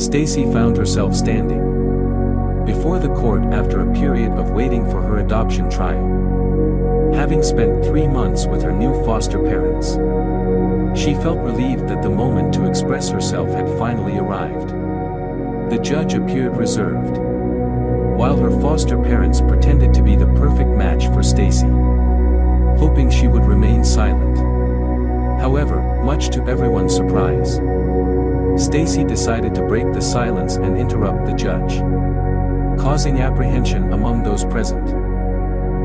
Stacy found herself standing before the court after a period of waiting for her adoption trial. Having spent 3 months with her new foster parents, she felt relieved that the moment to express herself had finally arrived. The judge appeared reserved, while her foster parents pretended to be the perfect match for Stacy, hoping she would remain silent. However, much to everyone's surprise, Stacy decided to break the silence and interrupt the judge, causing apprehension among those present.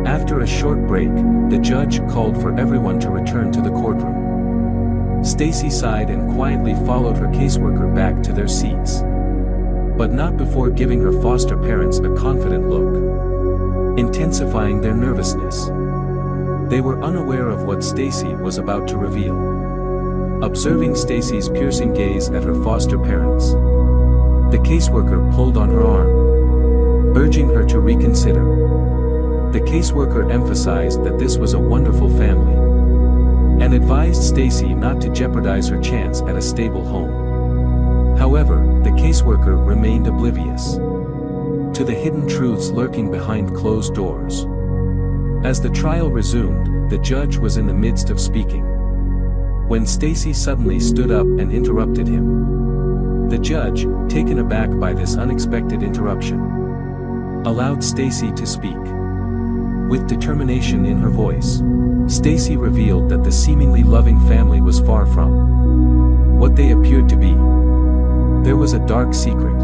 After a short break, the judge called for everyone to return to the courtroom. Stacy sighed and quietly followed her caseworker back to their seats, but not before giving her foster parents a confident look, intensifying their nervousness. They were unaware of what Stacy was about to reveal. Observing Stacy's piercing gaze at her foster parents, the caseworker pulled on her arm, urging her to reconsider. The caseworker emphasized that this was a wonderful family, and advised Stacy not to jeopardize her chance at a stable home. However, the caseworker remained oblivious to the hidden truths lurking behind closed doors. As the trial resumed, the judge was in the midst of speaking, when Stacy suddenly stood up and interrupted him. The judge, taken aback by this unexpected interruption, allowed Stacy to speak. With determination in her voice, Stacy revealed that the seemingly loving family was far from what they appeared to be. There was a dark secret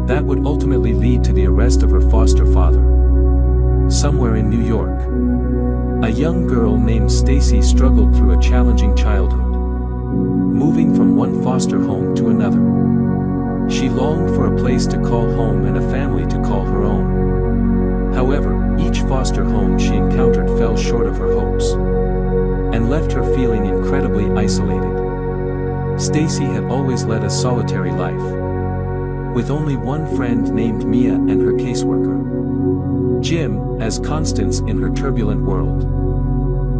that would ultimately lead to the arrest of her foster father. Somewhere in New York, a young girl named Stacy struggled through a challenging childhood, moving from one foster home to another. She longed for a place to call home and a family to call her own. However, each foster home she encountered fell short of her hopes, and left her feeling incredibly isolated. Stacy had always led a solitary life, with only one friend named Mia and her caseworker, Jim, as constants in her turbulent world.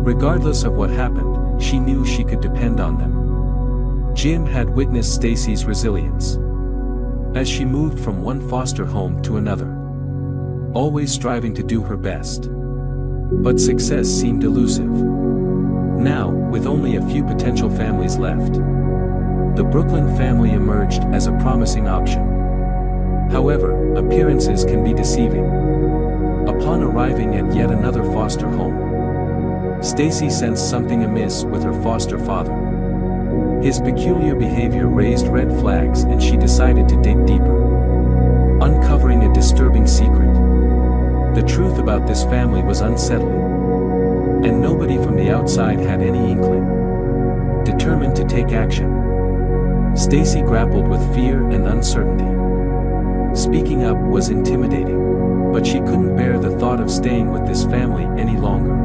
Regardless of what happened, she knew she could depend on them. Jim had witnessed Stacy's resilience as she moved from one foster home to another, always striving to do her best. But success seemed elusive. Now, with only a few potential families left, the Brooklyn family emerged as a promising option. However, appearances can be deceiving. Upon arriving at yet another foster home, Stacy sensed something amiss with her foster father. His peculiar behavior raised red flags, and she decided to dig deeper, uncovering a disturbing secret. The truth about this family was unsettling, and nobody from the outside had any inkling. Determined to take action, Stacy grappled with fear and uncertainty. Speaking up was intimidating, but she couldn't bear the thought of staying with this family any longer.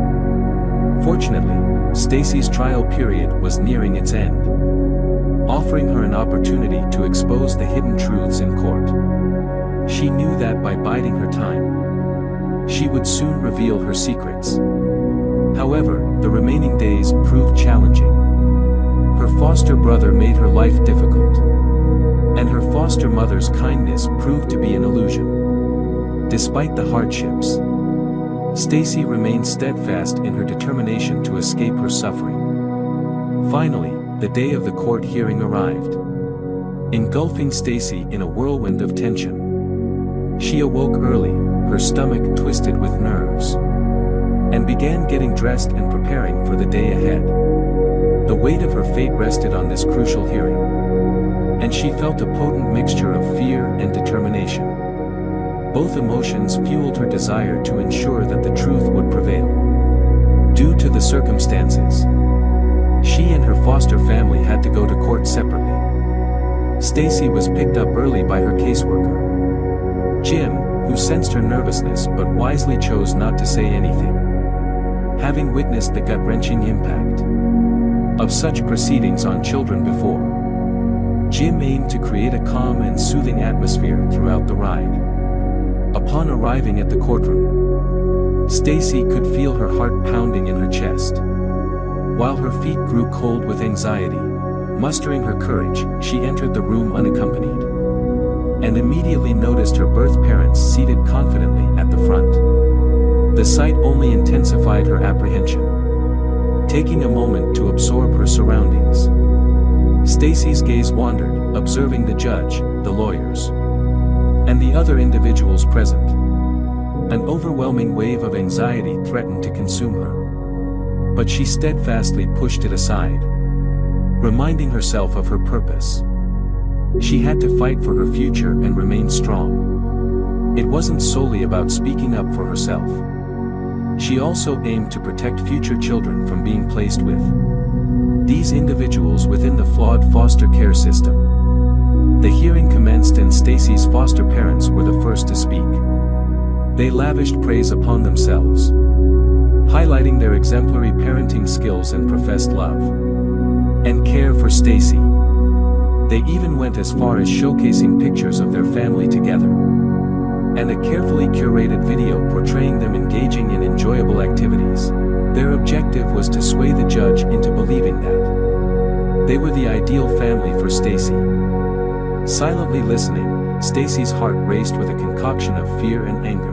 Fortunately, Stacy's trial period was nearing its end, offering her an opportunity to expose the hidden truths in court. She knew that by biding her time, she would soon reveal her secrets. However, the remaining days proved challenging. Her foster brother made her life difficult, and her foster mother's kindness proved to be an illusion. Despite the hardships, Stacy remained steadfast in her determination to escape her suffering. Finally, the day of the court hearing arrived, engulfing Stacy in a whirlwind of tension. She awoke early, her stomach twisted with nerves, and began getting dressed and preparing for the day ahead. The weight of her fate rested on this crucial hearing, and she felt a potent mixture of fear and determination. Both emotions fueled her desire to ensure that the truth would prevail. Due to the circumstances, she and her foster family had to go to court separately. Stacy was picked up early by her caseworker, Jim, who sensed her nervousness but wisely chose not to say anything. Having witnessed the gut-wrenching impact of such proceedings on children before, Jim aimed to create a calm and soothing atmosphere throughout the ride. Upon arriving at the courtroom, Stacy could feel her heart pounding in her chest, while her feet grew cold with anxiety. Mustering her courage, she entered the room unaccompanied. and immediately noticed her birth parents seated confidently at the front. The sight only intensified her apprehension. Taking a moment to absorb her surroundings, Stacy's gaze wandered, observing the judge, the lawyers, and the other individuals present. An overwhelming wave of anxiety threatened to consume her, but she steadfastly pushed it aside, reminding herself of her purpose. She had to fight for her future and remain strong. It wasn't solely about speaking up for herself. She also aimed to protect future children from being placed with these individuals within the flawed foster care system. The hearing commenced and Stacy's foster parents were the first to speak. They lavished praise upon themselves, highlighting their exemplary parenting skills and professed love and care for Stacy. They even went as far as showcasing pictures of their family together, and a carefully curated video portraying them engaging in enjoyable activities. Their objective was to sway the judge into believing that they were the ideal family for Stacy. Silently listening, Stacy's heart raced with a concoction of fear and anger.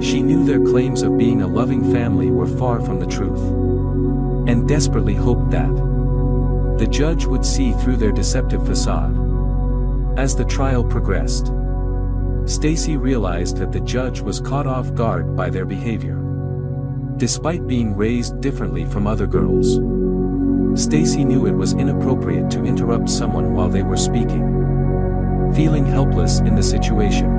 She knew their claims of being a loving family were far from the truth, and desperately hoped that the judge would see through their deceptive facade. As the trial progressed, Stacy realized that the judge was caught off guard by their behavior. Despite being raised differently from other girls, Stacy knew it was inappropriate to interrupt someone while they were speaking. Feeling helpless in the situation,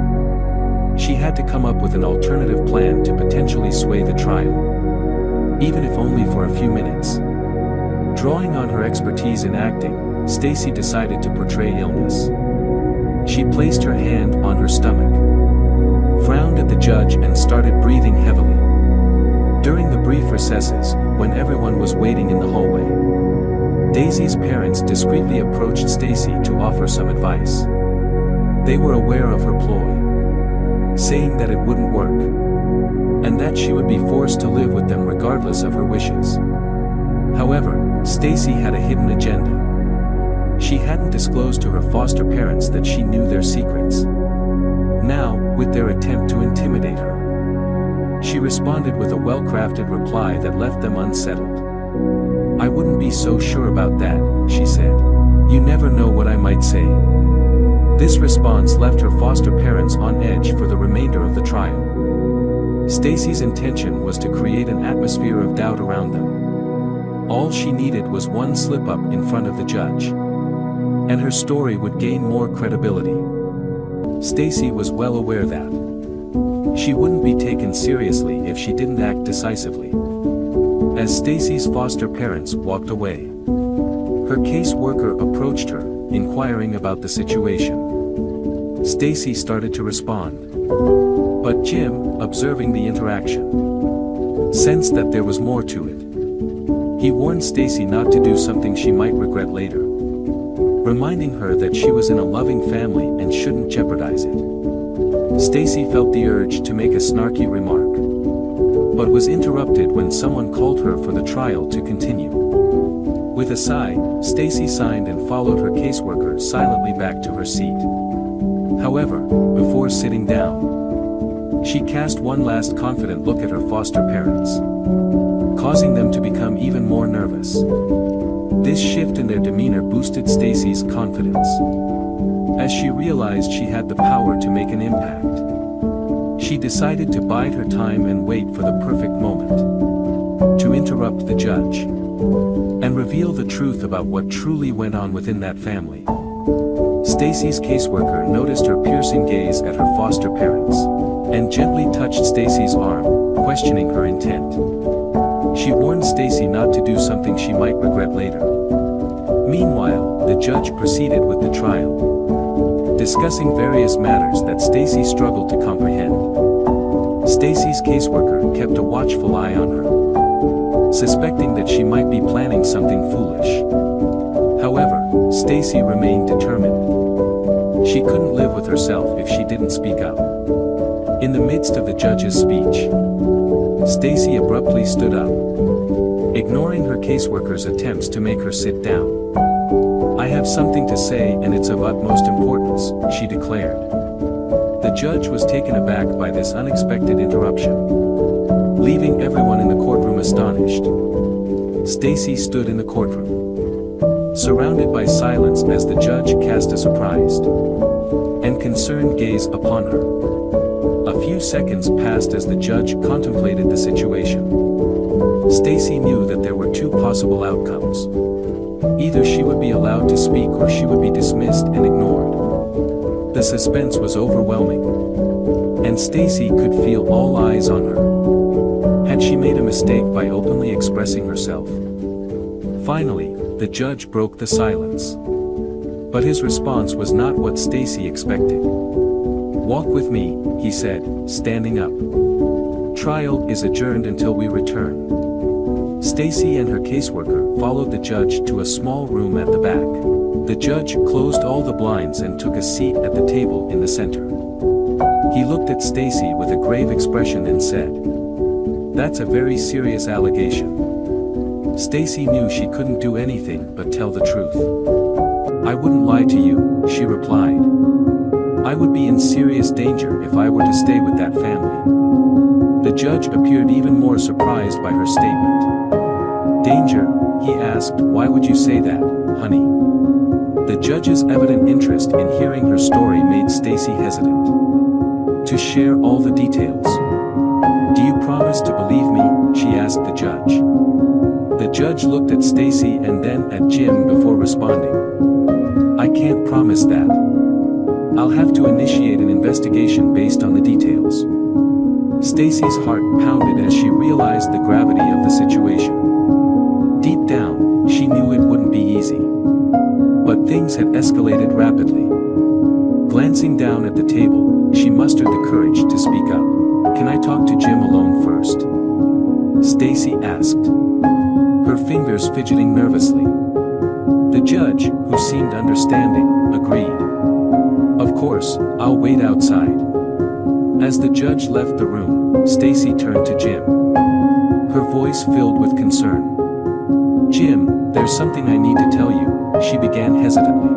she had to come up with an alternative plan to potentially sway the trial, even if only for a few minutes. Drawing on her expertise in acting, Stacy decided to portray illness. She placed her hand on her stomach, frowned at the judge and started breathing heavily. During the brief recesses, when everyone was waiting in the hallway, Daisy's parents discreetly approached Stacy to offer some advice. They were aware of her ploy, saying that it wouldn't work, and that she would be forced to live with them regardless of her wishes. However, Stacy had a hidden agenda. She hadn't disclosed to her foster parents that she knew their secrets. Now, with their attempt to intimidate her, she responded with a well-crafted reply that left them unsettled. "I wouldn't be so sure about that," she said. "You never know what I might say." This response left her foster parents on edge for the remainder of the trial. Stacy's intention was to create an atmosphere of doubt around them. All she needed was one slip-up in front of the judge, and her story would gain more credibility. Stacy was well aware that she wouldn't be taken seriously if she didn't act decisively. As Stacy's foster parents walked away, her caseworker approached her, inquiring about the situation. Stacy started to respond, but Jim, observing the interaction, sensed that there was more to it. He warned Stacy not to do something she might regret later, reminding her that she was in a loving family and shouldn't jeopardize it. Stacy felt the urge to make a snarky remark, but was interrupted when someone called her for the trial to continue. With a sigh, Stacy signed and followed her caseworker silently back to her seat. However, before sitting down, she cast one last confident look at her foster parents, causing them to become even more nervous. This shift in their demeanor boosted Stacy's confidence, as she realized she had the power to make an impact. She decided to bide her time and wait for the perfect moment to interrupt the judge and reveal the truth about what truly went on within that family. Stacy's caseworker noticed her piercing gaze at her foster parents and gently touched Stacy's arm, questioning her intent. She warned Stacy not to do something she might regret later. Meanwhile, the judge proceeded with the trial, discussing various matters that Stacy struggled to comprehend. Stacy's caseworker kept a watchful eye on her, suspecting that she might be planning something foolish. However, Stacy remained determined. She couldn't live with herself if she didn't speak up. In the midst of the judge's speech, Stacy abruptly stood up, ignoring her caseworker's attempts to make her sit down. "I have something to say and it's of utmost importance," she declared. The judge was taken aback by this unexpected interruption, leaving everyone in the courtroom astonished. Stacy stood in the courtroom, surrounded by silence as the judge cast a surprised and concerned gaze upon her. A few seconds passed as the judge contemplated the situation. Stacy knew that there were two possible outcomes. Either she would be allowed to speak or she would be dismissed and ignored. The suspense was overwhelming, and Stacy could feel all eyes on her. Had she made a mistake by openly expressing herself? Finally, the judge broke the silence. But his response was not what Stacy expected. "Walk with me," he said, standing up. "Trial is adjourned until we return." Stacy and her caseworker followed the judge to a small room at the back. The judge closed all the blinds and took a seat at the table in the center. He looked at Stacy with a grave expression and said, "That's a very serious allegation." Stacy knew she couldn't do anything but tell the truth. "I wouldn't lie to you," she replied. "I would be in serious danger if I were to stay with that family." The judge appeared even more surprised by her statement. "Danger?" he asked. "Why would you say that, honey?" The judge's evident interest in hearing her story made Stacy hesitant to share all the details. "Do you promise to believe me?" she asked the judge. The judge looked at Stacy and then at Jim before responding. "I can't promise that. I'll have to initiate an investigation based on the details." Stacy's heart pounded as she realized the gravity of the situation. Deep down, she knew it wouldn't be easy. But things had escalated rapidly. Glancing down at the table, she mustered the courage to speak up. "Can I talk to Jim alone first?" Stacy asked, her fingers fidgeting nervously. The judge, who seemed understanding, agreed. "Of course, I'll wait outside." As the judge left the room, Stacy turned to Jim, her voice filled with concern. "Jim, there's something I need to tell you," she began hesitantly,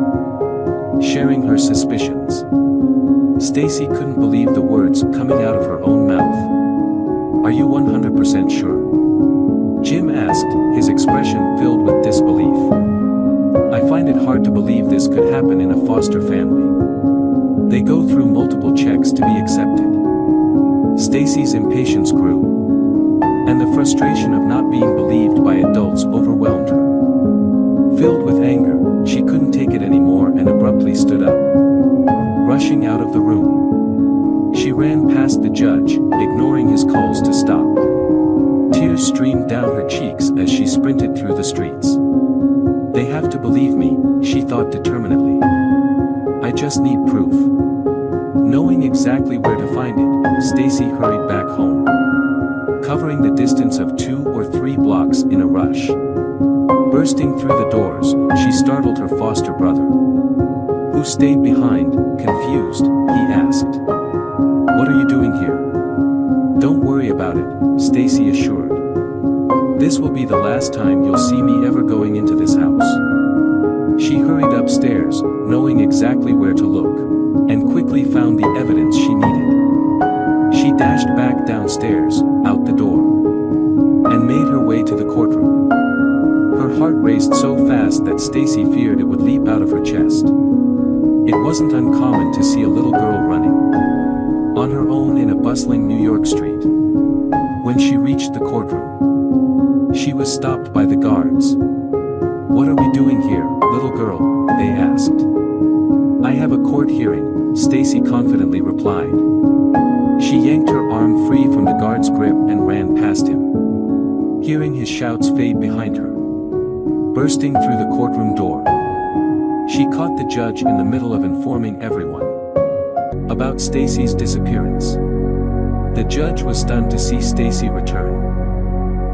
sharing her suspicions. Stacy couldn't believe the words coming out of her own mouth. "Are you 100% sure?" Jim asked, his expression filled with disbelief. "I find it hard to believe this could happen in a foster family. They go through multiple checks to be accepted." Stacy's impatience grew, and the frustration of not being believed by adults overwhelmed her. Filled with anger, she couldn't take it anymore and abruptly stood up, rushing out of the room. She ran past the judge, ignoring his calls to stop. Tears streamed down her cheeks as she sprinted through the streets. "They have to believe me," she thought determinedly. "I just need proof." Knowing exactly where to find it, Stacy hurried back home, covering the distance of 2 or 3 blocks in a rush. Bursting through the doors, she startled her foster brother, who stayed behind, confused. He asked, "What are you doing here?" "Don't worry about it," Stacy assured. "This will be the last time you'll see me ever going into this house." She hurried upstairs, knowing exactly where to look, and quickly found the evidence she needed. She dashed back downstairs, out the door, and made her way to the courtroom. Her heart raced so fast that Stacy feared it would leap out of her chest. It wasn't uncommon to see a little girl running on her own in a bustling New York street. When she reached the courtroom, she was stopped by the guards. "What are we doing here, little girl?" they asked. "I have a court hearing," Stacy confidently replied. She yanked her arm free from the guard's grip and ran past him, hearing his shouts fade behind her. Bursting through the courtroom door, she caught the judge in the middle of informing everyone about Stacy's disappearance. The judge was stunned to see Stacy return.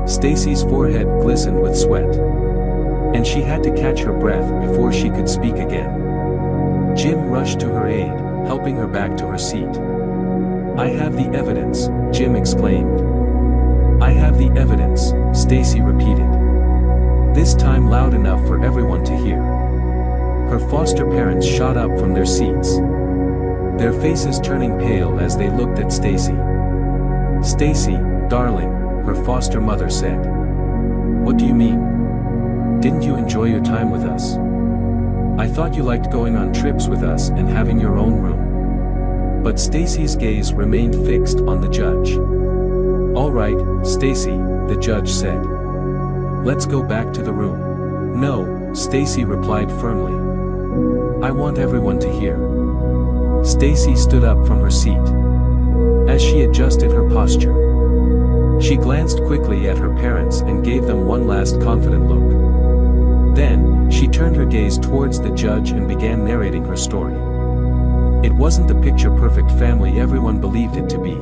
Stacy's forehead glistened with sweat, and she had to catch her breath before she could speak again. Jim rushed to her aid, helping her back to her seat. "I have the evidence," Jim exclaimed. "I have the evidence," Stacy repeated, this time loud enough for everyone to hear. Her foster parents shot up from their seats, their faces turning pale as they looked at Stacy. "Stacy, darling," her foster mother said. "What do you mean? Didn't you enjoy your time with us? I thought you liked going on trips with us and having your own room." But Stacy's gaze remained fixed on the judge. "All right, Stacy," the judge said. "Let's go back to the room." "No," Stacy replied firmly. "I want everyone to hear." Stacy stood up from her seat. As she adjusted her posture, she glanced quickly at her parents and gave them one last confident look. Then, she turned her gaze towards the judge and began narrating her story. It wasn't the picture-perfect family everyone believed it to be.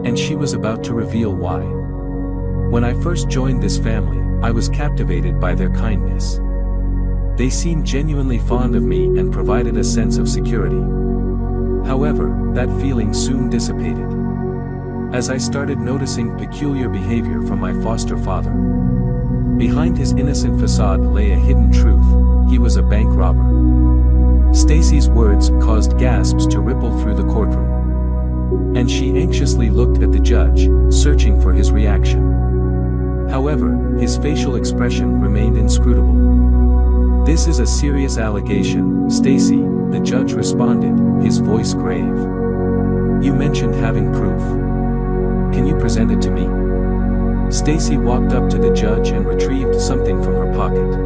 And she was about to reveal why. "When I first joined this family, I was captivated by their kindness. They seemed genuinely fond of me and provided a sense of security. However, that feeling soon dissipated, as I started noticing peculiar behavior from my foster father. Behind his innocent facade lay a hidden truth: he was a bank robber." Stacy's words caused gasps to ripple through the courtroom, and she anxiously looked at the judge, searching for his reaction. However, his facial expression remained inscrutable. "This is a serious allegation, Stacy," the judge responded, his voice grave. "You mentioned having proof. Can you present it to me?" Stacy walked up to the judge and retrieved something from her pocket.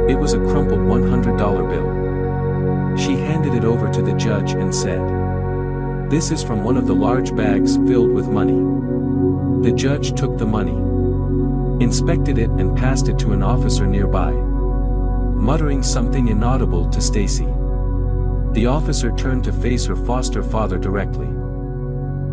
It was a crumpled $100 bill. She handed it over to the judge and said, "This is from one of the large bags filled with money." The judge took the money, inspected it and passed it to an officer nearby, muttering something inaudible to Stacy. The officer turned to face her foster father directly.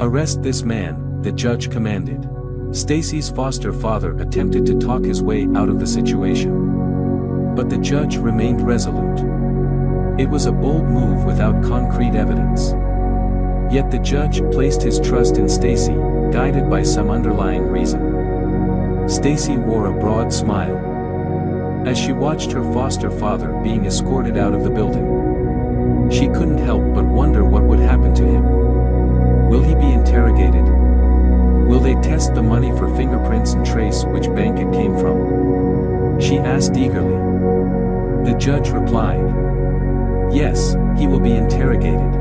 "Arrest this man," the judge commanded. Stacy's foster father attempted to talk his way out of the situation, but the judge remained resolute. It was a bold move without concrete evidence. Yet the judge placed his trust in Stacy, guided by some underlying reason. Stacy wore a broad smile as she watched her foster father being escorted out of the building. She couldn't help but wonder what would happen to him. Will he be interrogated? Will they test the money for fingerprints and trace which bank it came from? She asked eagerly. The judge replied, "Yes, he will be interrogated.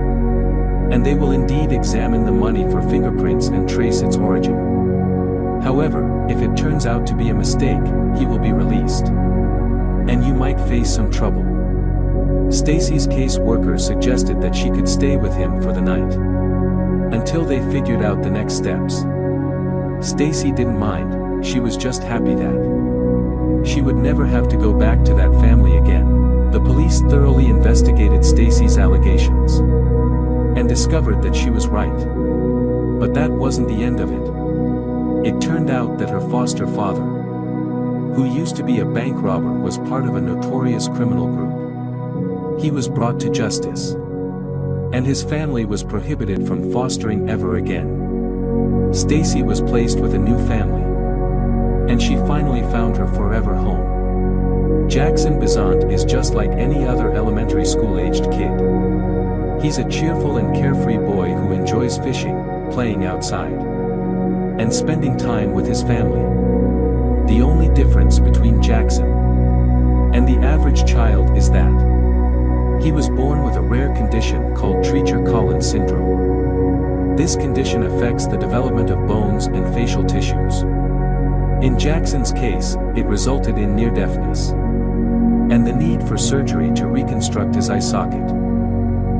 And they will indeed examine the money for fingerprints and trace its origin. However, if it turns out to be a mistake, he will be released. And you might face some trouble." Stacy's caseworker suggested that she could stay with him for the night, until they figured out the next steps. Stacy didn't mind, she was just happy that she would never have to go back to that family again. The police thoroughly investigated Stacy's allegations, and discovered that she was right. But that wasn't the end of it. It turned out that her foster father, who used to be a bank robber, was part of a notorious criminal group. He was brought to justice, and his family was prohibited from fostering ever again. Stacy was placed with a new family, and she finally found her forever home. Jackson Bezant is just like any other elementary school-aged kid. He's a cheerful and carefree boy who enjoys fishing, playing outside, and spending time with his family. The only difference between Jackson and the average child is that he was born with a rare condition called Treacher-Collins syndrome. This condition affects the development of bones and facial tissues. In Jackson's case, it resulted in near deafness, and the need for surgery to reconstruct his eye socket.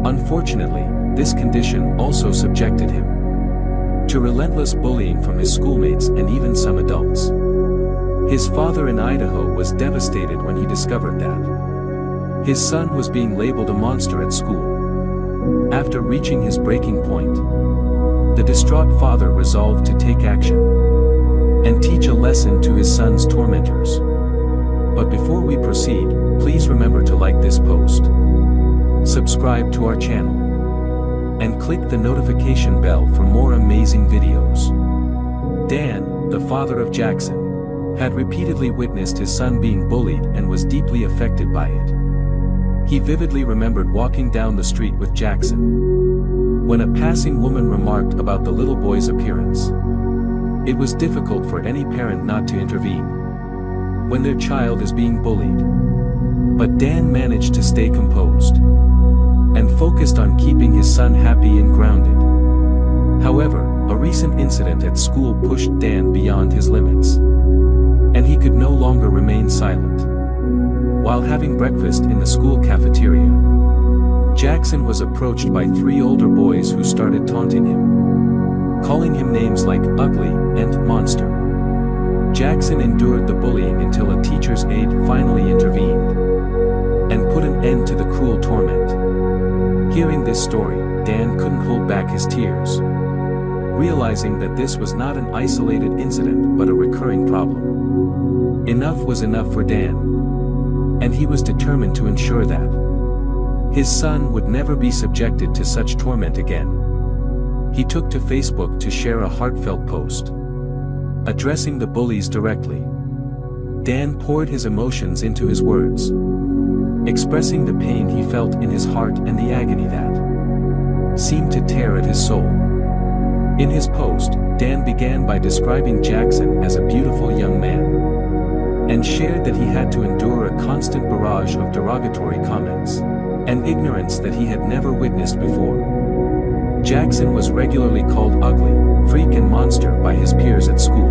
Unfortunately, this condition also subjected him to relentless bullying from his schoolmates and even some adults. His father in Idaho was devastated when he discovered that his son was being labeled a monster at school. After reaching his breaking point, the distraught father resolved to take action and teach a lesson to his son's tormentors. But before we proceed, please remember to like this post, subscribe to our channel, and click the notification bell for more amazing videos. Dan, the father of Jackson, had repeatedly witnessed his son being bullied and was deeply affected by it. He vividly remembered walking down the street with Jackson, when a passing woman remarked about the little boy's appearance. It was difficult for any parent not to intervene when their child is being bullied. But Dan managed to stay composed and focused on keeping his son happy and grounded. However, a recent incident at school pushed Dan beyond his limits, and he could no longer remain silent. While having breakfast in the school cafeteria, Jackson was approached by 3 older boys who started taunting him, calling him names like ugly and monster. Jackson endured the bullying until a teacher's aide finally intervened and put an end to the cruel torment. Hearing this story, Dan couldn't hold back his tears, realizing that this was not an isolated incident but a recurring problem. Enough was enough for Dan, and he was determined to ensure that his son would never be subjected to such torment again. He took to Facebook to share a heartfelt post, addressing the bullies directly. Dan poured his emotions into his words, expressing the pain he felt in his heart and the agony that seemed to tear at his soul. In his post, Dan began by describing Jackson as a beautiful young man, and shared that he had to endure a constant barrage of derogatory comments and ignorance that he had never witnessed before. Jackson was regularly called ugly, freak and monster by his peers at school.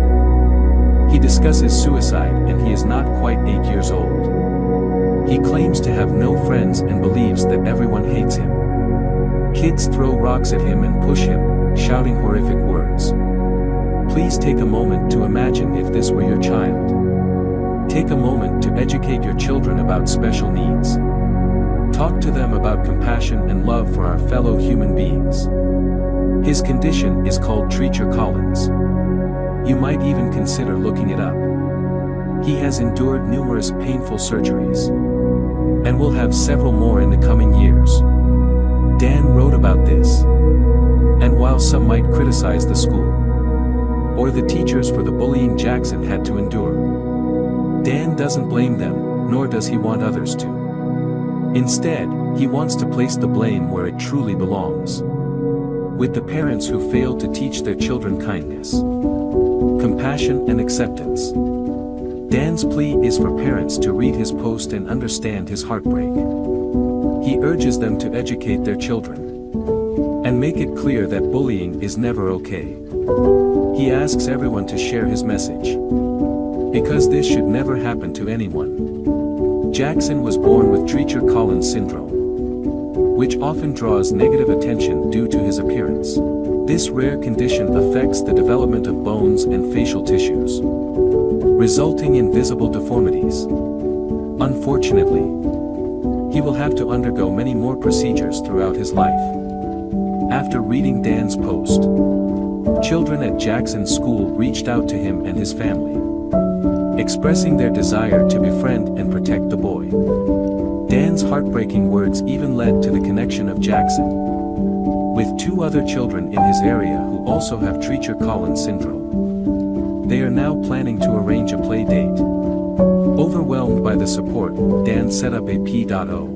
He discusses suicide and he is not quite 8 years old. He claims to have no friends and believes that everyone hates him. Kids throw rocks at him and push him, shouting horrific words. Please take a moment to imagine if this were your child. Take a moment to educate your children about special needs. Talk to them about compassion and love for our fellow human beings. His condition is called Treacher Collins. You might even consider looking it up. He has endured numerous painful surgeries, and will have several more in the coming years. Dan wrote about this, and while some might criticize the school or the teachers for the bullying Jackson had to endure, Dan doesn't blame them, nor does he want others to. Instead, he wants to place the blame where it truly belongs, with the parents who failed to teach their children kindness, compassion and acceptance. Dan's plea is for parents to read his post and understand his heartbreak. He urges them to educate their children and make it clear that bullying is never okay. He asks everyone to share his message, because this should never happen to anyone. Jackson was born with Treacher Collins syndrome, which often draws negative attention due to his appearance. This rare condition affects the development of bones and facial tissues, resulting in visible deformities. Unfortunately, he will have to undergo many more procedures throughout his life. After reading Dan's post, children at Jackson's school reached out to him and his family, expressing their desire to befriend and protect the boy. Dan's heartbreaking words even led to the connection of Jackson with 2 other children in his area who also have Treacher Collins syndrome. They are now planning to arrange a play date. Overwhelmed by the support, Dan set up a P.O.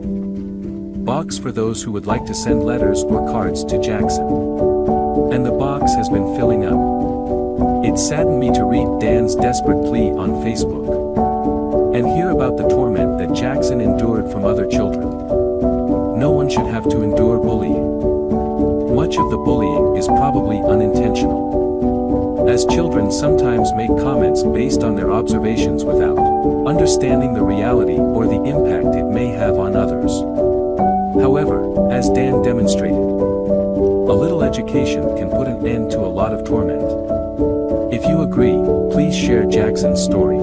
box for those who would like to send letters or cards to Jackson. And the box has been filling up. It saddened me to read Dan's desperate plea on Facebook and hear about the torment that Jackson endured from other children. No one should have to endure bullying. Much of the bullying is probably unintentional, as children sometimes make comments based on their observations without understanding the reality or the impact it may have on others. However, as Dan demonstrated, a little education can put an end to a lot of torment. If you agree, please share Jackson's story.